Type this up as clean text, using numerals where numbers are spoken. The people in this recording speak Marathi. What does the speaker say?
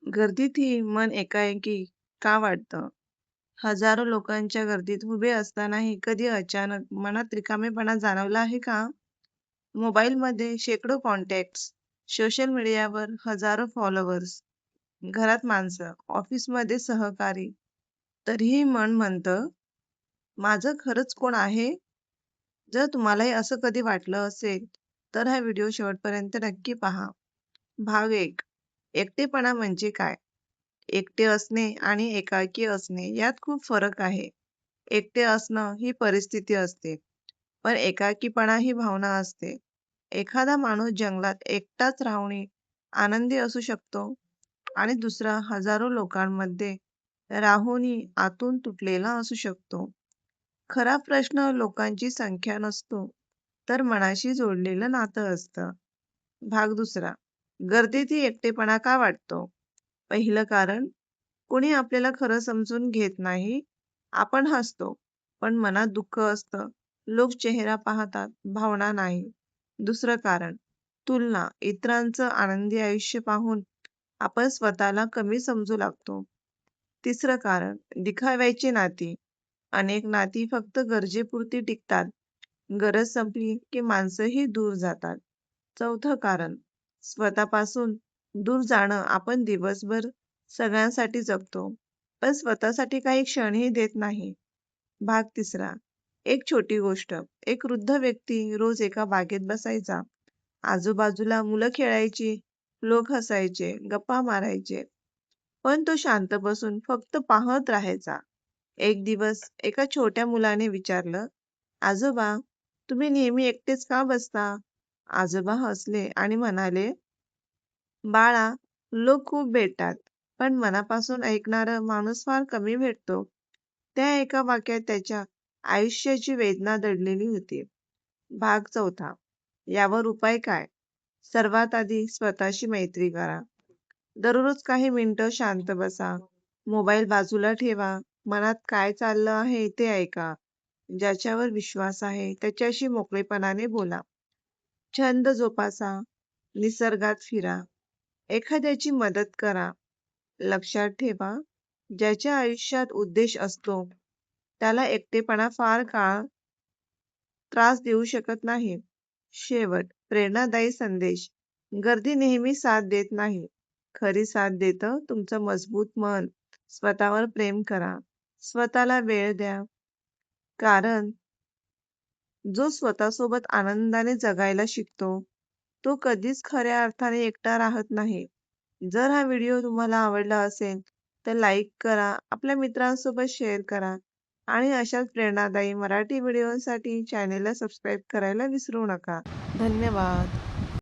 गर्दीतही मन एकाएकी का वाटतं? हजारो लोकांच्या गर्दीत उभे असतानाही कधी अचानक मनात रिकामेपणा जाणवला आहे का? मोबाईलमध्ये शेकडो कॉन्टॅक्ट्स, सोशल मीडियावर हजारो फॉलोअर्स, घरात माणसं, ऑफिसमध्ये सहकारी, तरीही मन म्हणतं, माझं खरंच कोण आहे? जर तुम्हालाही असं कधी वाटलं असेल, तर हा व्हिडिओ शेवटपर्यंत नक्की पहा. भाग 1. एकटेपणा म्हणजे काय? एकटे असणे आणि एकाकी असणे यात खूप फरक आहे. एकटे असणं ही परिस्थिती असते, पण एकाकीपणा ही भावना असते. एखादा माणूस जंगलात एकटाच राहून आनंदी असू शकतो आणि दुसरा हजारो लोकांमध्ये राहूनही आतून तुटलेला असू शकतो. खरा प्रश्न लोकांची संख्या नसतो, तर मनाशी जोडलेलं नातं असतं. भाग 2. गर्दीतही एकटेपणा का वाटतो? पहिलं कारण, कोणी आपल्याला खरं समजून घेत नाही. आपण हसतो, पण मनात दुःख असतं. लोक चेहरा पाहतात, भावना नाही. दुसरं कारण, तुलना. इतरांचं आनंदी आयुष्य पाहून आपण स्वतःला कमी समजू लागतो. तिसरं कारण, दिखाव्याची नाती. अनेक नाती फक्त गरजेपुरती टिकतात. गरज संपली की माणसंही दूर जातात. चौथं कारण, स्वतःपासून दूर जाणं. आपण दिवसभर सगळ्यांसाठी जगतो, पण स्वतःसाठी काही क्षणही देत नाही. भाग 3. एक छोटी गोष्ट. एक वृद्ध व्यक्ती रोज एका बागेत बसायचा. आजूबाजूला मुलं खेळायची, लोक हसायचे, गप्पा मारायचे. पण तो शांत बसून फक्त पाहत राहायचा. एक दिवस एका छोट्या मुलाने विचारलं, आजोबा, तुम्ही नेहमी एकटेच का बसता? आजोबा हसले आणि म्हणाले, बाळा, लोक खूप भेटतात, पण मनापासून ऐकणारा माणूस फार कमी भेटतो. त्या एका वाक्यात त्याच्या आयुष्याची वेदना दडलेली होती. भाग 4. यावर उपाय काय? सर्वात आधी स्वतःशी मैत्री करा. दररोज काही मिनिटं शांत बसा. मोबाईल बाजूला ठेवा. मनात काय चाललं आहे ते ऐका. ज्याच्यावर विश्वास आहे त्याच्याशी मोकळेपणाने बोला. छंद जोपासा. निसर्गात फिरा. एखाद्याची मदत करा. लक्षात ठेवा, ज्याच्या आयुष्यात उद्देश असतो त्याला एकटेपणा फार काळ त्रास देऊ शकत नाही. शेवट, प्रेरणादायी संदेश. गर्दी नेहमी साथ देत नाही. खरी साथ देतं तुमचं मजबूत मन. स्वतःवर प्रेम करा. स्वतःला वेळ द्या. कारण जो स्वतःसोबत आनंदाने जगायला शिकतो, तो कधीच खऱ्या अर्थाने एकटा राहत नाही. जर हा व्हिडिओ तुम्हाला आवडला असेल, तर लाईक करा, आपल्या मित्रांसोबत शेअर करा आणि अशाच प्रेरणादायी मराठी व्हिडिओसाठी चॅनेलला सबस्क्राईब करायला विसरू नका. धन्यवाद.